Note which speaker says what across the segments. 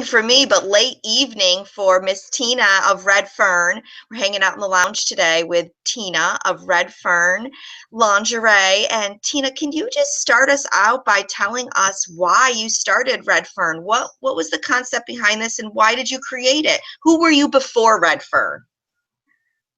Speaker 1: for me, but late evening for Miss Tina of Red Fern. We're hanging out in the lounge today with Tina of Red Fern Lingerie. And Tina, can you just start us out by telling us why you started Red Fern? What was the concept behind this, and why did you create it? Who were you before Red Fern?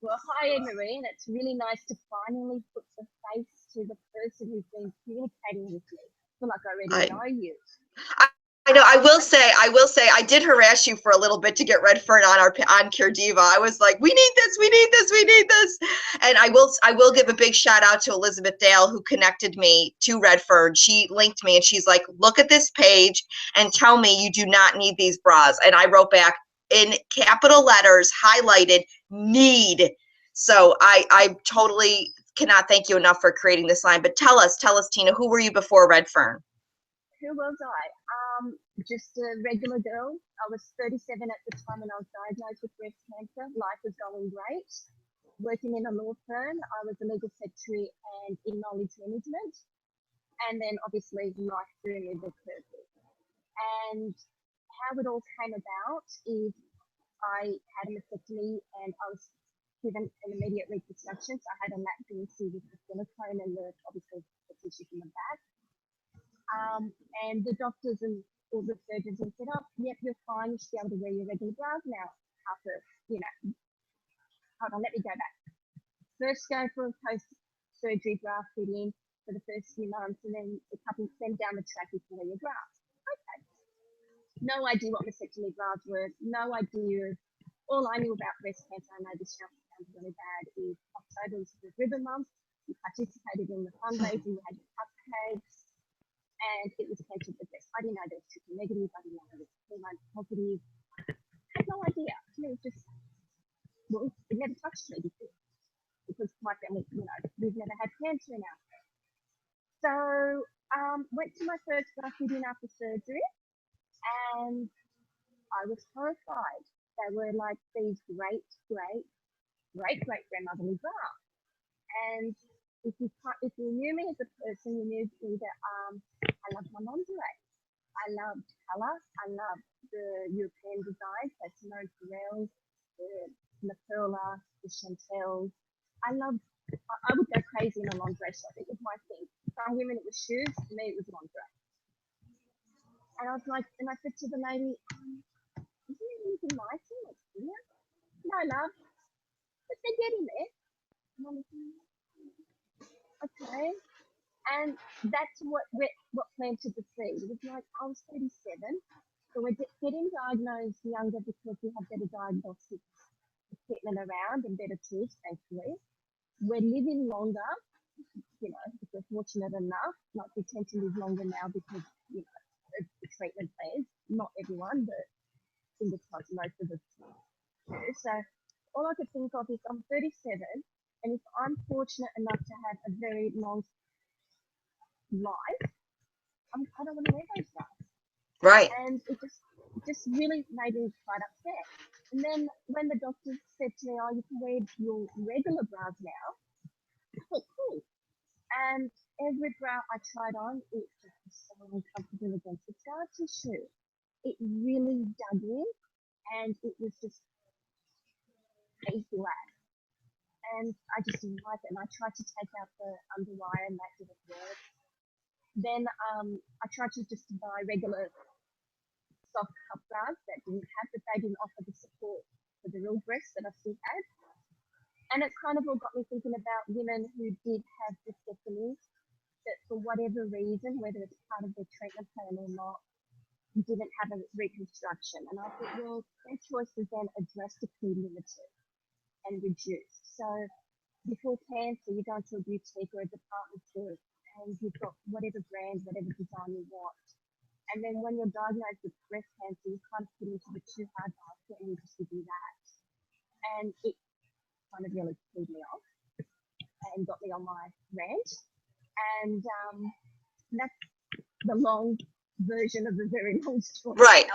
Speaker 2: Well, hi, Marie, and it's really nice to finally put the face to the person who's been communicating with me. I feel like I already know you.
Speaker 1: I know. I will say, I did harass you for a little bit to get Red Fern on CureDiva. I was like, we need this, we need this, we need this. And I will give a big shout out to Elizabeth Dale, who connected me to Red Fern. She linked me and she's like, look at this page and tell me you do not need these bras. And I wrote back in capital letters, highlighted, need. So I totally cannot thank you enough for creating this line. But tell us, Tina, who were you before Red Fern?
Speaker 2: Who was I? Just a regular girl. I was 37 at the time when I was diagnosed with breast cancer. Life was going great. Working in a law firm, I was a legal secretary and in knowledge management. And then obviously life threw me the curveball. And how it all came about is I had a mastectomy and I was given an immediate reconstruction. So I had a lap DNC with the silicone and obviously the tissue from the back. And the doctors and all the surgeons have said, oh, yep, you're fine. You should be able to wear your regular bras now after, hold on, let me go back. First go for a post-surgery bra fitting for the first few months, and then then down the track you can wear your bras. Okay. No idea what mastectomy bras were. No idea. All I knew about breast cancer, I know this sounds really bad, is October was the ribbon month. You participated in the fundraising, you had your cupcakes, and it was cancer the best. I didn't know there was triple negative. I didn't know there was hormone positive. I had no idea. It was just, well, it never touched me before because my family, we've never had cancer in our family. So went to my first bra fitting after surgery, and I was horrified. They were like these great grandmotherly bras, and if you knew me as a person, you knew that I loved my lingerie. I loved colour. I loved the European design, so Simone Purell, the La Perla, the Chantels. I would go crazy in a lingerie shop. It was my thing. Some women it was shoes, for me it was lingerie. And I was like, and I said to the lady, isn't there anything nice in this here? No, love. But they're getting there. And I'm like, okay. And that's what planted the seed. It was like I was 37, so we're getting diagnosed younger because we have better diagnostic equipment around and better tools, thankfully. We're living longer, if we're fortunate enough. Like we tend to live longer now because, of the treatment plans. Not everyone, but fingers crossed, most of us do. So all I could think of is I'm 37, and if I'm fortunate enough to have a very long life, I don't want to wear those bras.
Speaker 1: Right.
Speaker 2: And it just really made me quite upset. And then when the doctor said to me, oh, you can wear your regular bras now, I thought, cool. And every bra I tried on, it just was so uncomfortable against the scar tissue. It really dug in, and it was just a flat. And I just didn't like it. And I tried to take out the underwire, and that didn't work. Then I tried to just buy regular soft cup bras that didn't have, but they didn't offer the support for the real breasts that I still had. And it kind of all got me thinking about women who did have mastectomies that for whatever reason, whether it's part of their treatment plan or not, didn't have a reconstruction. And I thought, well, their choices then are drastically limited and reduced. So before cancer, you go to a boutique or a department store, and you've got whatever brand, whatever design you want. And then when you're diagnosed with breast cancer, you kind of put into the too hard basket and you just do that. And it kind of really pulled me off and got me on my rant. And that's the long version of a very long story.
Speaker 1: Right.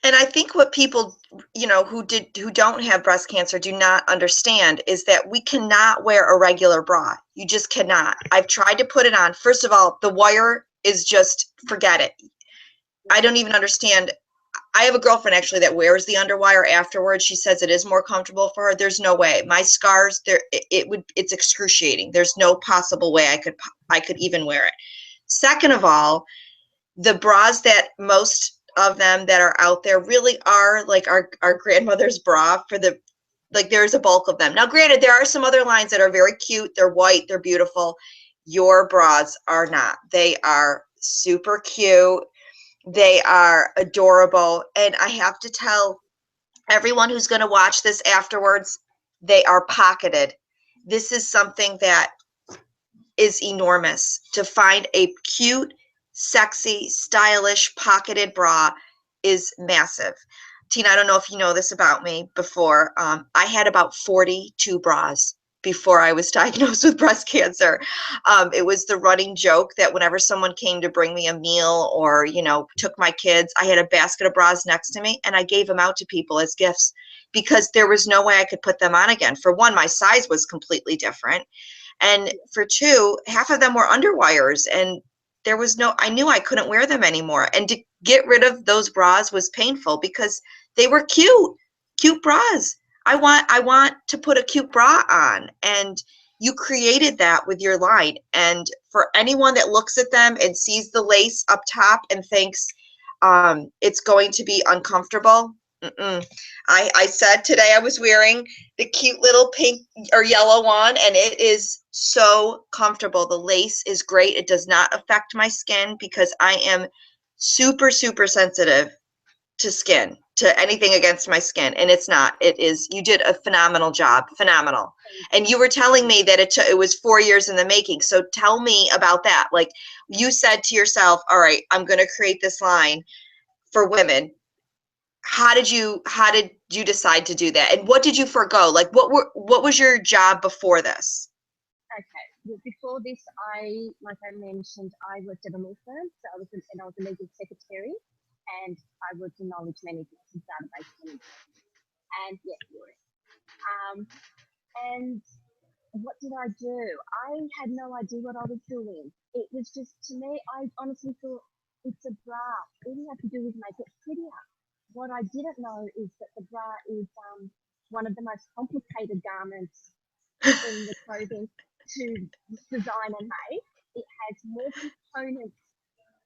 Speaker 1: And I think what people, who don't have breast cancer do not understand is that we cannot wear a regular bra. You just cannot. I've tried to put it on. First of all, the wire is just, forget it. I don't even understand I have a girlfriend actually that wears the underwire afterwards. She says it is more comfortable for her. There's no way. My scars, it's excruciating. There's no possible way I could even wear it. Second of all, the bras that most of them that are out there really are like our grandmother's bra for the, like there's a bulk of them. Now, granted, there are some other lines that are very cute. They're white, they're beautiful. Your bras are not. They are super cute. They are adorable. And I have to tell everyone who's going to watch this afterwards, they are pocketed. This is something that is enormous. To find a cute, sexy, stylish, pocketed bra is massive. Tina, I don't know if you know this about me before. I had about 42 bras before I was diagnosed with breast cancer. It was the running joke that whenever someone came to bring me a meal or, you know, took my kids, I had a basket of bras next to me and I gave them out to people as gifts because there was no way I could put them on again. For one, my size was completely different. And for two, half of them were underwires and there was no, I knew I couldn't wear them anymore. And to get rid of those bras was painful because they were cute bras. I want to put a cute bra on, and you created that with your line. And for anyone that looks at them and sees the lace up top and thinks it's going to be uncomfortable, I said today I was wearing the cute little pink or yellow one, and it is so comfortable. The lace is great. It does not affect my skin because I am super, super sensitive to skin, to anything against my skin, and it's not. It is. You did a phenomenal job, phenomenal. And you were telling me that it was 4 years in the making. So tell me about that. Like you said to yourself, all right, I'm going to create this line for women. How did you decide to do that, and what did you forego? Like what was your job before this?
Speaker 2: Okay. Well, before this, like I mentioned, I worked at a law firm, so I was a legal secretary, and I worked in knowledge management and database management. And yes, and what did I do? I had no idea what I was doing. It was just, to me, I honestly thought it's a bra. All you have to do is make it prettier. What I didn't know is that the bra is one of the most complicated garments in the clothing to design and make. It has more components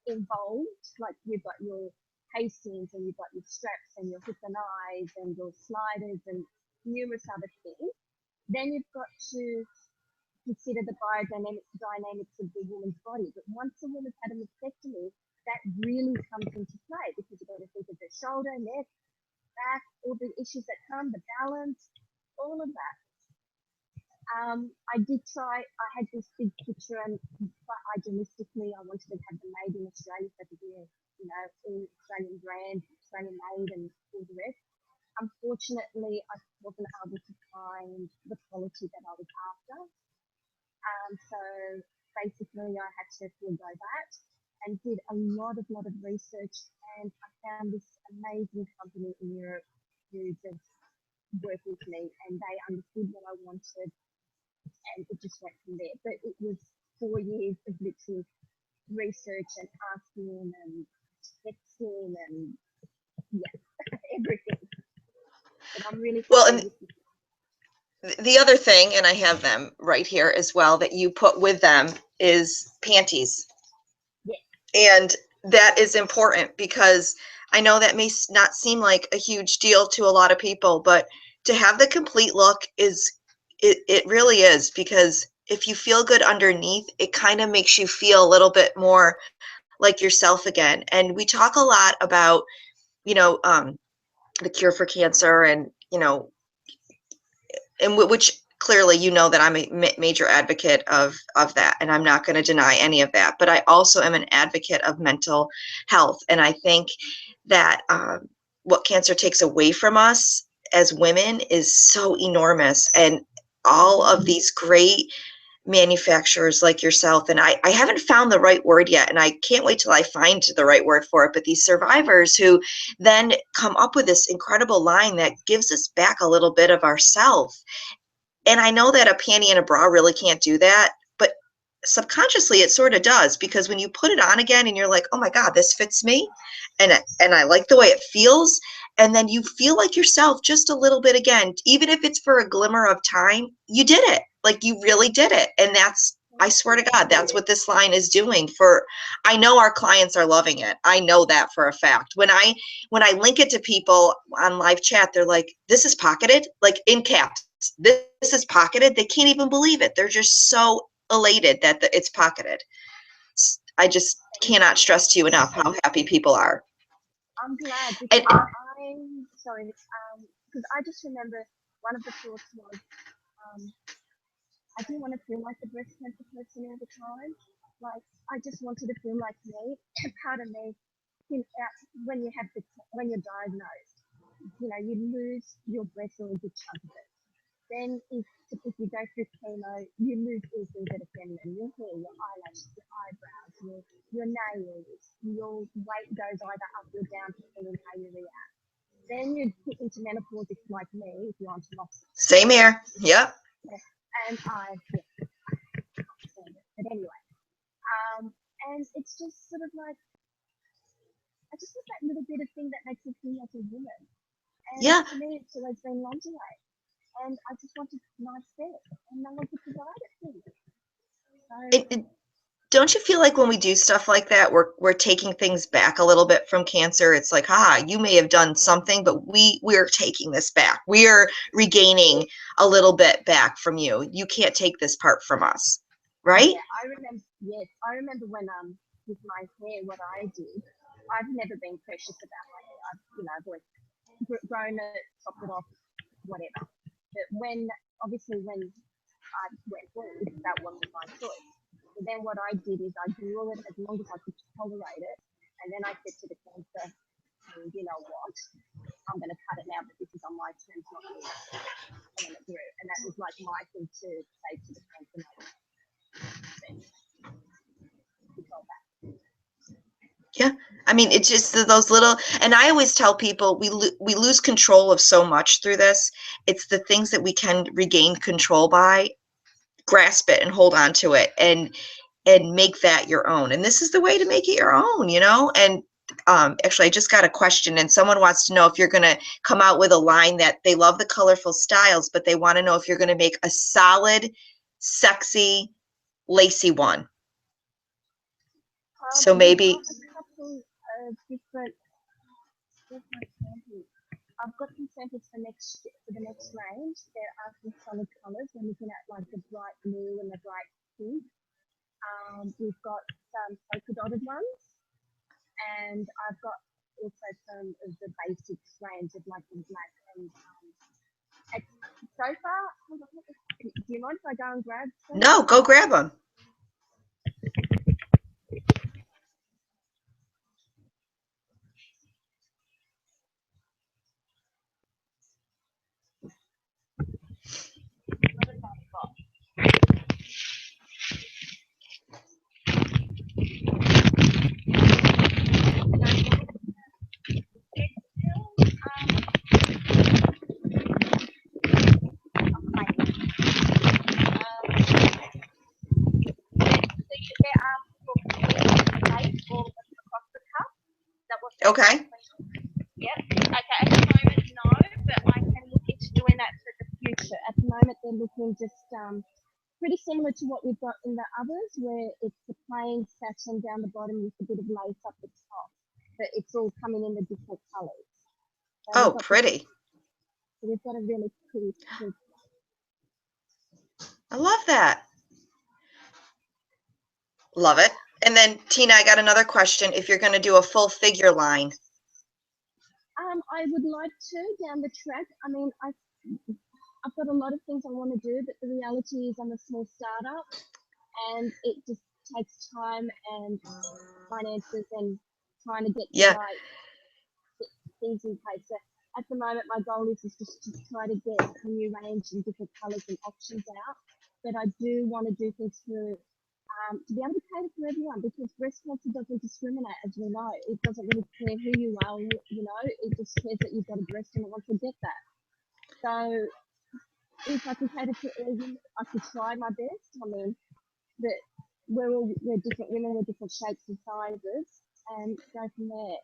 Speaker 2: involved, like you've got your casings and you've got your straps and your hook and eyes and your sliders and numerous other things. Then you've got to consider the dynamics of the woman's body. But once a woman's had a mastectomy, that really comes into play because you've got to think of the shoulder, neck, back, all the issues that come, the balance, all of that. I did try, I had this big picture and quite idealistically, I wanted to have them made in Australia, so to be a, you know, an Australian brand, Australian made and all the rest. Unfortunately, I wasn't able to find the quality that I was after. So basically I had to forego that and did a lot of research, and I found this amazing company in Europe who just worked with me and they understood what I wanted, and it just went from there. But it was 4 years of literally research and asking and texting and everything. But I'm really
Speaker 1: Well,
Speaker 2: happy
Speaker 1: and
Speaker 2: with it.
Speaker 1: the other thing, and I have them right here as well, that you put with them is panties.
Speaker 2: Yeah.
Speaker 1: And that is important because I know that may not seem like a huge deal to a lot of people, but to have the complete look it really is, because if you feel good underneath, it kind of makes you feel a little bit more like yourself again. And we talk a lot about, you know, the cure for cancer and, you know, and which clearly you know that I'm a major advocate of that, and I'm not going to deny any of that. But I also am an advocate of mental health, and I think that what cancer takes away from us as women is so enormous, and all of these great manufacturers like yourself, and I haven't found the right word yet, and I can't wait till I find the right word for it, but these survivors who then come up with this incredible line that gives us back a little bit of ourself. And I know that a panty and a bra really can't do that, but subconsciously it sort of does, because when you put it on again and you're like, oh my God, this fits me, and I like the way it feels, and then you feel like yourself just a little bit again, even if it's for a glimmer of time, you did it. Like you really did it. And that's, I swear to God, that's what this line is doing for, I know our clients are loving it. I know that for a fact. When I link it to people on live chat, they're like, this is pocketed, like in caps. This is pocketed. They can't even believe it. They're just so elated that it's pocketed. I just cannot stress to you enough how happy people are.
Speaker 2: I'm glad
Speaker 1: And
Speaker 2: because I'm sorry, because I just remember one of the thoughts was I didn't want to feel like the breast cancer person all the time. Like I just wanted to feel like me. Part of me, when you have when you're diagnosed, you lose your breast or a good chunk of it. Then if you go through chemo, you lose all things that are feminine. Your hair, your eyelashes, your eyebrows, your nails, your weight goes either up or down depending on how you react. Then you get into menopause if like me, if you're on tamoxifen.
Speaker 1: same here. Yep.
Speaker 2: And I can't stand it. But anyway, and it's just sort of like I just want that little bit of thing that makes me feel like a woman. And
Speaker 1: Yeah.
Speaker 2: for me, it's always been lingerie. And I just wanted nice hair, and no one could provide it for me. So
Speaker 1: Don't you feel like when we do stuff like that, we're taking things back a little bit from cancer? It's like, you may have done something, but we're taking this back. We are regaining a little bit back from you. You can't take this part from us, right?
Speaker 2: yeah, I remember. Yes, I remember when with my hair, what I did. I've never been precious about my hair. I've always grown it, chopped it off, whatever. But when I went bald, that wasn't my choice. So then what I did is I grew it as long as I could tolerate it, and then I said to the cancer, you know what, I'm going to cut it now, but this is on my terms, not yours. And then it grew, and that was like my thing to say to the cancer, control that.
Speaker 1: Yeah. I mean, it's just those little, and I always tell people we lose control of so much through this. It's the things that we can regain control by, grasp it and hold on to it, and make that your own. And this is the way to make it your own, And actually, I just got a question, and someone wants to know if you're going to come out with a line that they love the colorful styles, but they want to know if you're going to make a solid, sexy, lacy one. So
Speaker 2: We've
Speaker 1: maybe,
Speaker 2: got a couple of different. I've got some samples for the next range. There are some solid colours. We're looking at like the bright blue and the bright pink. We've got some polka dotted ones, and I've got also some of the basics range of like in black and so far. Do you mind if I go and grab some?
Speaker 1: no, go grab them. Okay.
Speaker 2: Yep. Okay. At the moment, no, but I can look into doing that for the future. At the moment, they're looking just pretty similar to what we've got in the others, where it's the plain satin down the bottom with a bit of lace up the top, but it's all coming in the different colours. So
Speaker 1: Oh, pretty.
Speaker 2: we've got a really pretty.
Speaker 1: I love that. Love it. And then Tina, I got another question. If you're going to do a full figure line.
Speaker 2: I would like to down the track. I mean, I've got a lot of things I want to do, but the reality is I'm a small startup, and it just takes time and finances and trying to get the right things in place. So at the moment, my goal is just to try to get a new range and different colours and options out. But I do want to do things to be able to cater for everyone, because breast cancer doesn't discriminate, as we know. It doesn't really care who you are, it just cares that you've got a breast and it wants to get that. So if I can cater to everyone, I could try my best. I mean, but we're different women with different shapes and sizes, and go from there.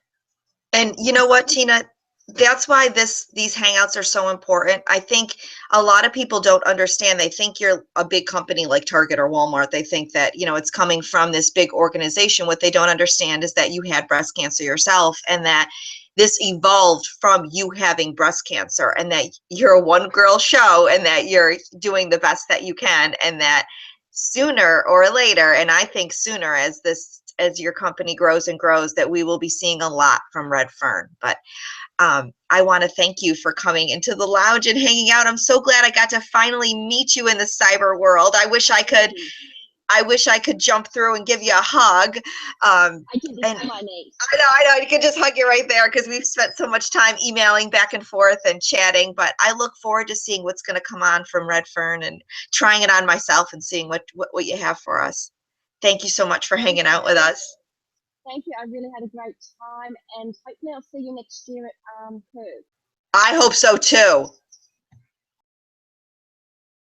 Speaker 1: And you know what, Tina? That's why these hangouts are so important. I think a lot of people don't understand. They think you're a big company like Target or Walmart. They think that, it's coming from this big organization. What they don't understand is that you had breast cancer yourself, and that this evolved from you having breast cancer, and that you're a one girl show, and that you're doing the best that you can, and that sooner or later, and I think sooner, as your company grows and grows, that we will be seeing a lot from Red Fern. But I want to thank you for coming into the lounge and hanging out. I'm so glad I got to finally meet you in the cyber world. I wish I could jump through and give you a hug.
Speaker 2: I do this
Speaker 1: And
Speaker 2: for my niece.
Speaker 1: I know, you can just hug you right there, because we've spent so much time emailing back and forth and chatting. But I look forward to seeing what's going to come on from Red Fern, and trying it on myself and seeing what you have for us. Thank you so much for
Speaker 2: Thank
Speaker 1: hanging out with
Speaker 2: you.
Speaker 1: us.
Speaker 2: Thank you. I really had a great time, and hopefully I'll see you next year at Perth.
Speaker 1: I hope so too.